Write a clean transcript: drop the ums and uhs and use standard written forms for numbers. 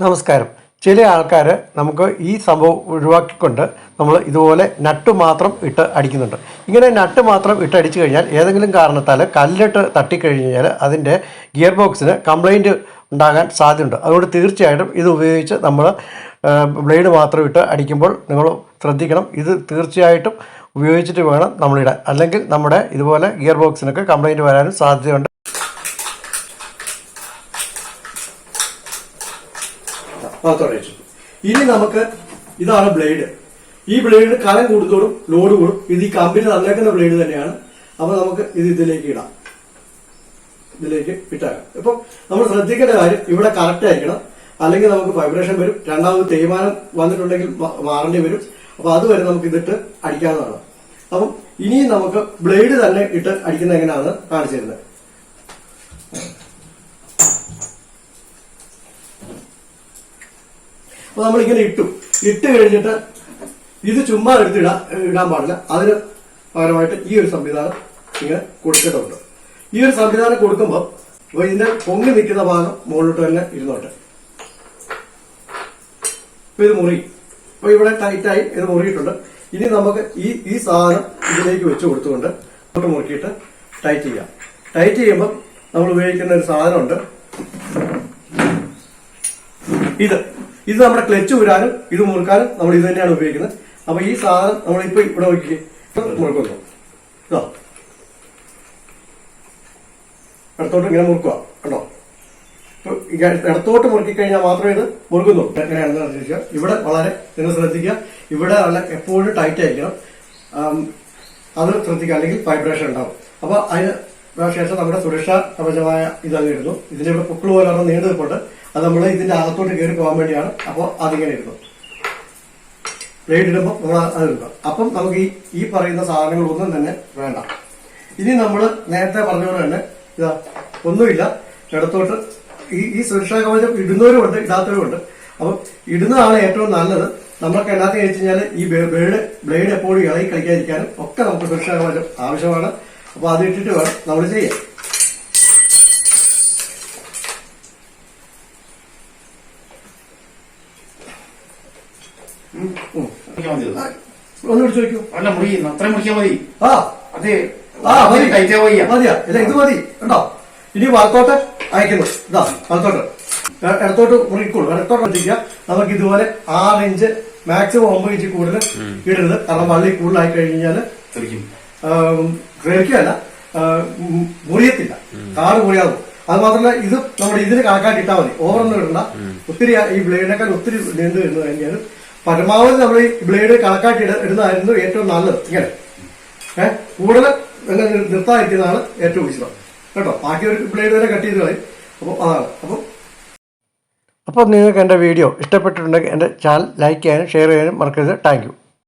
നമസ്കാരം. ചില ആൾക്കാർ നമുക്ക് ഈ സംഭവം ഒഴിവാക്കിക്കൊണ്ട് നമ്മൾ ഇതുപോലെ നട്ട് മാത്രം ഇട്ട് അടിക്കുന്നുണ്ട്. ഇങ്ങനെ നട്ട് മാത്രം ഇട്ട് അടിച്ചു കഴിഞ്ഞാൽ ഏതെങ്കിലും കാരണത്താൽ കല്ലിട്ട് തട്ടിക്കഴിഞ്ഞാൽ അതിൻ്റെ ഗിയർ ബോക്സിന് കംപ്ലൈൻറ്റ് ഉണ്ടാകാൻ സാധ്യതയുണ്ട്. അതുകൊണ്ട് തീർച്ചയായിട്ടും ഇത് ഉപയോഗിച്ച് നമ്മൾ ബ്ലേഡ് മാത്രം ഇട്ട് അടിക്കുമ്പോൾ നിങ്ങൾ ശ്രദ്ധിക്കണം. ഇത് തീർച്ചയായിട്ടും ഉപയോഗിച്ചിട്ട് വേണം നമ്മളിടാൻ, അല്ലെങ്കിൽ നമ്മുടെ ഇതുപോലെ ഗിയർ ബോക്സിനൊക്കെ കംപ്ലൈൻറ്റ് വരാനും സാധ്യതയുണ്ട്. ഇനി നമുക്ക് ഇതാണ് ബ്ലേഡ്. ഈ ബ്ലേഡ് കനം കൂടുന്നതോടും ലോഡ് കൂടും. ഇത് ഈ കമ്പനി തന്നേക്കുന്ന ബ്ലേഡ് തന്നെയാണ്. അപ്പൊ നമുക്ക് ഇത് ഇതിലേക്ക് ഇടാം, ഇതിലേക്ക് ഇട്ടാക്കാം. ഇപ്പൊ നമ്മൾ ശ്രദ്ധിക്കേണ്ട കാര്യം ഇവിടെ കറക്റ്റ് ആയിരിക്കണം, അല്ലെങ്കിൽ നമുക്ക് വൈബ്രേഷൻ വരും. രണ്ടാമത് തേയ്മാനം വന്നിട്ടുണ്ടെങ്കിൽ മാറേണ്ടി വരും. അപ്പൊ അതുവരെ നമുക്ക് ഇതിട്ട് അടിക്കാവുന്നതാണ്. അപ്പം ഇനിയും നമുക്ക് ബ്ലേഡ് തന്നെ ഇട്ട് അടിക്കുന്ന എങ്ങനെയാണെന്ന് കാണിച്ചു തരുന്നത്. അപ്പൊ നമ്മളിങ്ങനെ ഇട്ട് കഴിഞ്ഞിട്ട് ഇത് ചുമ്മാ ഇടാൻ പാടില്ല. അതിന് പകരമായിട്ട് ഈ ഒരു സംവിധാനം ഇങ്ങനെ കൊടുക്കേണ്ടതുണ്ട്. ഈ ഒരു സംവിധാനം കൊടുക്കുമ്പോൾ ഇതിന്റെ പൊങ്ങി നിൽക്കുന്ന ഭാഗം മുകളിലോട്ട് തന്നെ ഇരുന്നോട്ടെ. ഇപ്പൊ ഇത് മുറി, അപ്പൊ ഇവിടെ ടൈറ്റായി ഇത് മുറിയിട്ടുണ്ട്. ഇനി നമുക്ക് ഈ സാധനം ഇതിലേക്ക് വെച്ച് കൊടുത്തുകൊണ്ട് ഇങ്ങോട്ട് മുറുക്കിയിട്ട് ടൈറ്റ് ചെയ്യാം. ടൈറ്റ് ചെയ്യുമ്പോൾ നമ്മൾ ഉപയോഗിക്കുന്ന ഒരു സാധനമുണ്ട്. ഇത് നമ്മുടെ ക്ലച്ച് ഊരാനും ഇത് മുറുക്കാനും നമ്മൾ ഇത് തന്നെയാണ് ഉപയോഗിക്കുന്നത്. അപ്പൊ ഈ സാധനം നമ്മളിപ്പോ ഇവിടെ നോക്കി മുറുക്കുന്നു. ഇതോ ഇടത്തോട്ട് ഇങ്ങനെ മുറുക്കുക, കണ്ടോ? ഇടത്തോട്ട് മുറുക്കി കഴിഞ്ഞാൽ മാത്രമേ ഇത് മുറുക്കുന്നുള്ളൂ. എങ്ങനെയാണെന്ന് ശ്രദ്ധിക്കുക. ഇവിടെ വളരെ നിങ്ങൾ ശ്രദ്ധിക്കുക. ഇവിടെ എപ്പോഴും ടൈറ്റ് ആയിരിക്കണം. അത് ശ്രദ്ധിക്കുക, അല്ലെങ്കിൽ വൈബ്രേഷൻ ഉണ്ടാവും. അപ്പൊ അതിന് ശേഷം നമ്മുടെ സുരക്ഷാ കവചമായ ഇതങ്ങ് ഇടുന്നു. ഇതിന്റെ ഇവിടെ പുക്കിൾ പോലെ നീണ്ടു നിൽപ്പുണ്ട്. അത് നമ്മൾ ഇതിന്റെ അകത്തോട്ട് കയറി പോകാൻ വേണ്ടിയാണ്. അപ്പോൾ അതിങ്ങനെ ഇരുന്നു ബ്ലേഡ് ഇടുമ്പോൾ നമ്മൾ അത് എടുക്കാം. അപ്പം നമുക്ക് ഈ പറയുന്ന സാധനങ്ങളൊന്നും തന്നെ വേണ്ട. ഇനി നമ്മൾ നേരത്തെ പറഞ്ഞ പോലെ തന്നെ ഇതാ ഒന്നുമില്ല, ഇടത്തോട്ട് ഈ സുരക്ഷാ കവചം ഇടുന്നവരുമുണ്ട് ഇടാത്തവരുമുണ്ട്. അപ്പം ഇടുന്നതാണ് ഏറ്റവും നല്ലത്. നമ്മൾക്ക് എന്നാത്തി കഴിച്ചു കഴിഞ്ഞാൽ ഈ ബ്ലേഡ് എപ്പോഴും ഇളകി കളിക്കാതിരിക്കാനും ഒക്കെ നമുക്ക് സുരക്ഷാ കവചം ആവശ്യമാണ്. അപ്പൊ അത് ഇട്ടിട്ട് വേണം നമ്മൾ ചെയ്യാൻ. ഒന്നുകൂടി ചോദിക്കൂ. അല്ല മുറി അത്രയും മുറിക്കാൻ മതി. മതിയാ? ഇല്ല, ഇത് മതി. ഉണ്ടോ? ഇനി വലത്തോട്ട് അയക്കുന്നു. ഇതാ വലത്തോട്ട് ഇടത്തോട്ട് മുറിക്കോളൂ. ഇടത്തോട്ട് എത്തിക്കുക. നമുക്ക് ഇതുപോലെ 6 ഇഞ്ച് മാക്സിമം 9 ഇഞ്ച് കൂടുതൽ ഇടരുത്. കാരണം വള്ളി കൂടുതലായി കഴിഞ്ഞാൽ ഗ്രഹിക്കുകയല്ല, മുറിയത്തില്ല, കാട് മുറിയാവും. അത് മാത്രമല്ല ഇത് നമ്മുടെ ഇതിന് കണക്കായിട്ട് ഇട്ടാൽ മതി. ഓവറൊന്നും ഇടണ്ട. ഒത്തിരി ഈ ബ്ലേഡിനേക്കാൾ ഒത്തിരി നീണ്ടു വരുന്നത് കഴിഞ്ഞാൽ പരമാവധി നമ്മൾ ഈ ബ്ലേഡ് കണക്കാക്കി ഇടുന്നതായിരുന്നു ഏറ്റവും നല്ലത്. ഇങ്ങനെ കൂടുതൽ നിർത്താതിരിക്കുന്നതാണ് ഏറ്റവും ഉചിതം കേട്ടോ. ബാക്കി ഒരു ബ്ലേഡ് വരെ കട്ട് ചെയ്ത് കളയും. അപ്പോൾ അതാണ്. അപ്പോൾ നിങ്ങൾക്ക് എൻ്റെ വീഡിയോ ഇഷ്ടപ്പെട്ടിട്ടുണ്ടെങ്കിൽ എൻ്റെ ചാനൽ ലൈക്ക് ചെയ്യാനും ഷെയർ ചെയ്യാനും മറക്കരുത്. Thank you.